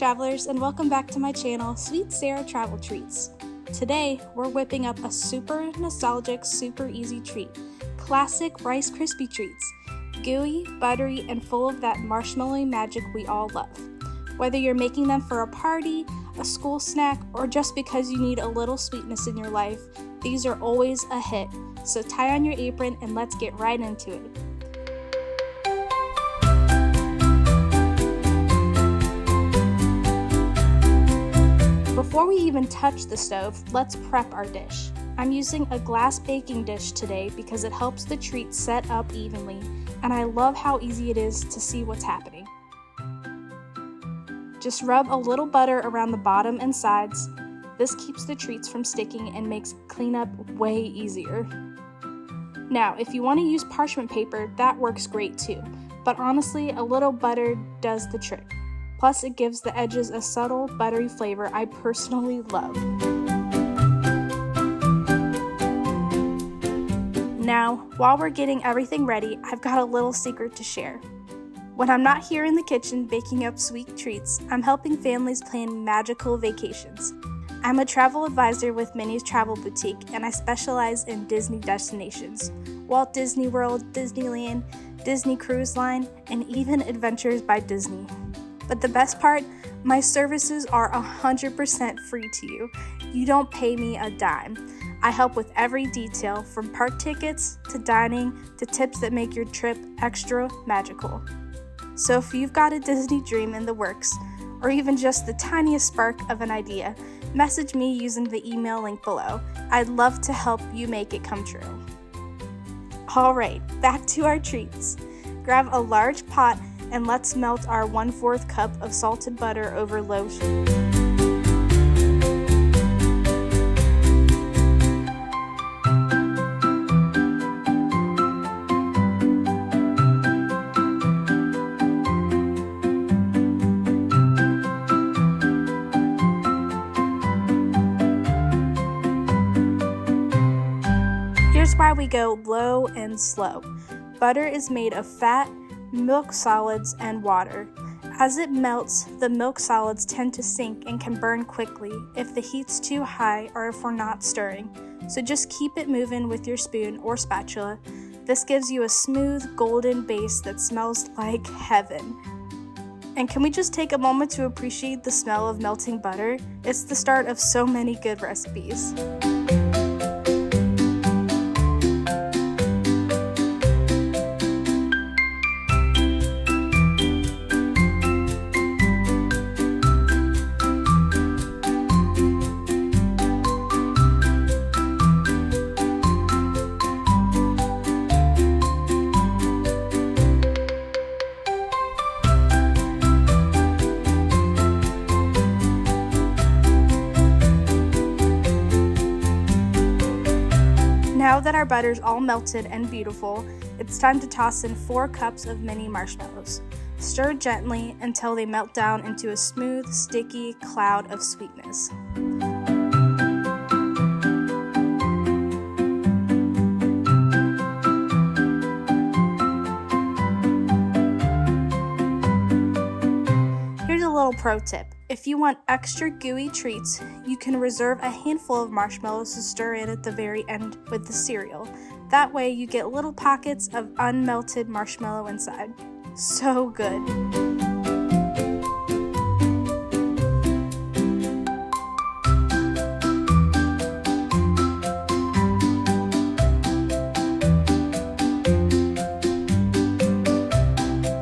travelers, and welcome back to my channel, Sweet Sarah Travel Treats. Today, we're whipping up a super nostalgic, super easy treat. Classic Rice Krispy Treats. Gooey, buttery, and full of that marshmallowy magic we all love. Whether you're making them for a party, a school snack, or just because you need a little sweetness in your life, these are always a hit. So tie on your apron and let's get right into it. Before we even touch the stove, let's prep our dish. I'm using a glass baking dish today because it helps the treat set up evenly, and I love how easy it is to see what's happening. Just rub a little butter around the bottom and sides. This keeps the treats from sticking and makes cleanup way easier. Now, if you want to use parchment paper, that works great too, but honestly, a little butter does the trick. Plus, it gives the edges a subtle, buttery flavor I personally love. Now, while we're getting everything ready, I've got a little secret to share. When I'm not here in the kitchen baking up sweet treats, I'm helping families plan magical vacations. I'm a travel advisor with Minnie's Travel Boutique, and I specialize in Disney destinations. Walt Disney World, Disneyland, Disney Cruise Line, and even Adventures by Disney. But the best part, my services are 100% free to you. You don't pay me a dime. I help with every detail, from park tickets to dining to tips that make your trip extra magical. So if you've got a Disney dream in the works, or even just the tiniest spark of an idea, message me using the email link below. I'd love to help you make it come true. All right, back to our treats. Grab a large pot and let's melt our 1/4 cup of salted butter over low heat. Here's why we go low and slow. Butter is made of fat, milk solids, and water. As it melts, the milk solids tend to sink and can burn quickly if the heat's too high or if we're not stirring. So just keep it moving with your spoon or spatula. This gives you a smooth, golden base that smells like heaven. And can we just take a moment to appreciate the smell of melting butter? It's the start of so many good recipes. Now that our butter's all melted and beautiful, it's time to toss in 4 cups of mini marshmallows. Stir gently until they melt down into a smooth, sticky cloud of sweetness. Here's a little pro tip. If you want extra gooey treats, you can reserve a handful of marshmallows to stir in at the very end with the cereal. That way you get little pockets of unmelted marshmallow inside. So good.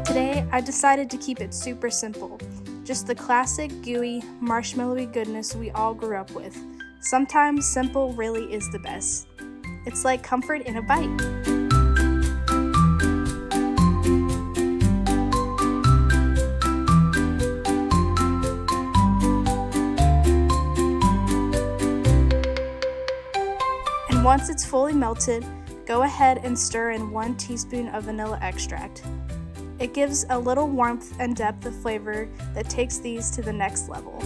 Today, I decided to keep it super simple. Just the classic, gooey, marshmallowy goodness we all grew up with. Sometimes simple really is the best. It's like comfort in a bite. And once it's fully melted, go ahead and stir in 1 teaspoon of vanilla extract. It gives a little warmth and depth of flavor that takes these to the next level.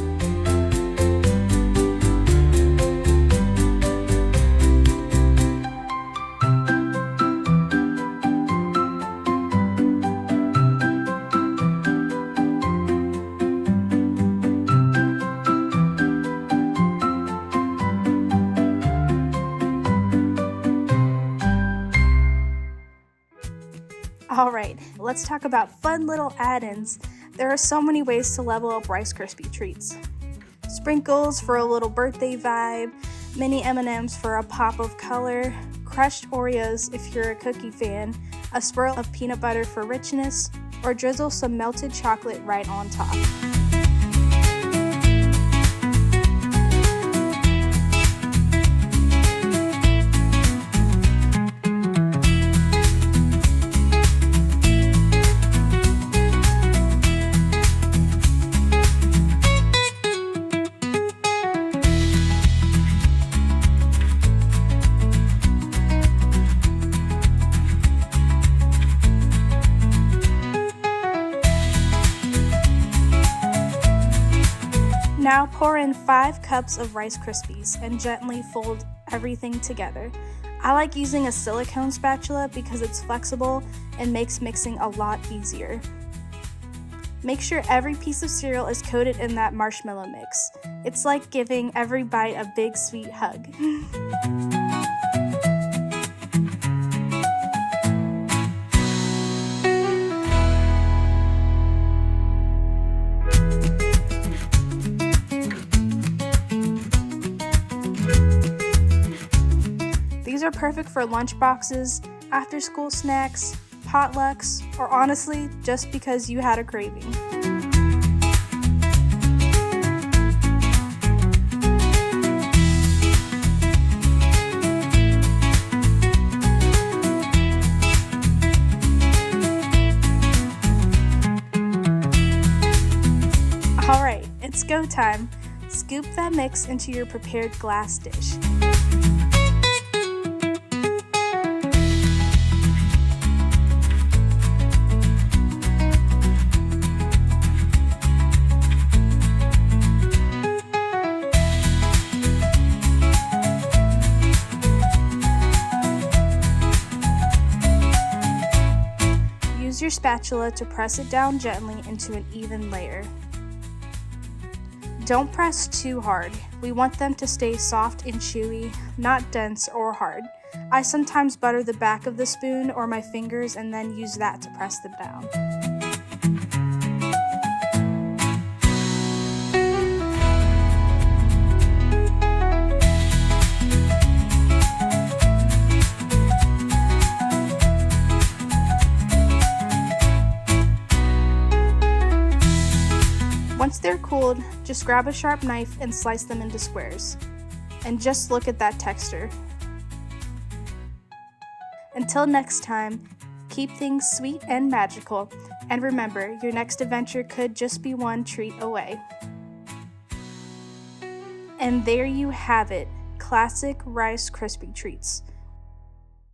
Alright, let's talk about fun little add-ins. There are so many ways to level up Rice Krispy Treats. Sprinkles for a little birthday vibe, mini M&Ms for a pop of color, crushed Oreos if you're a cookie fan, a swirl of peanut butter for richness, or drizzle some melted chocolate right on top. Now pour in 5 cups of Rice Krispies and gently fold everything together. I like using a silicone spatula because it's flexible and makes mixing a lot easier. Make sure every piece of cereal is coated in that marshmallow mix. It's like giving every bite a big sweet hug. These are perfect for lunch boxes, after-school snacks, potlucks, or honestly, just because you had a craving. Alright, it's go time. Scoop that mix into your prepared glass dish. Use your spatula to press it down gently into an even layer. Don't press too hard. We want them to stay soft and chewy, not dense or hard. I sometimes butter the back of the spoon or my fingers and then use that to press them down. Once they're cooled, just grab a sharp knife and slice them into squares. And just look at that texture. Until next time, keep things sweet and magical, and remember, your next adventure could just be one treat away. And there you have it, classic Rice Krispy Treats.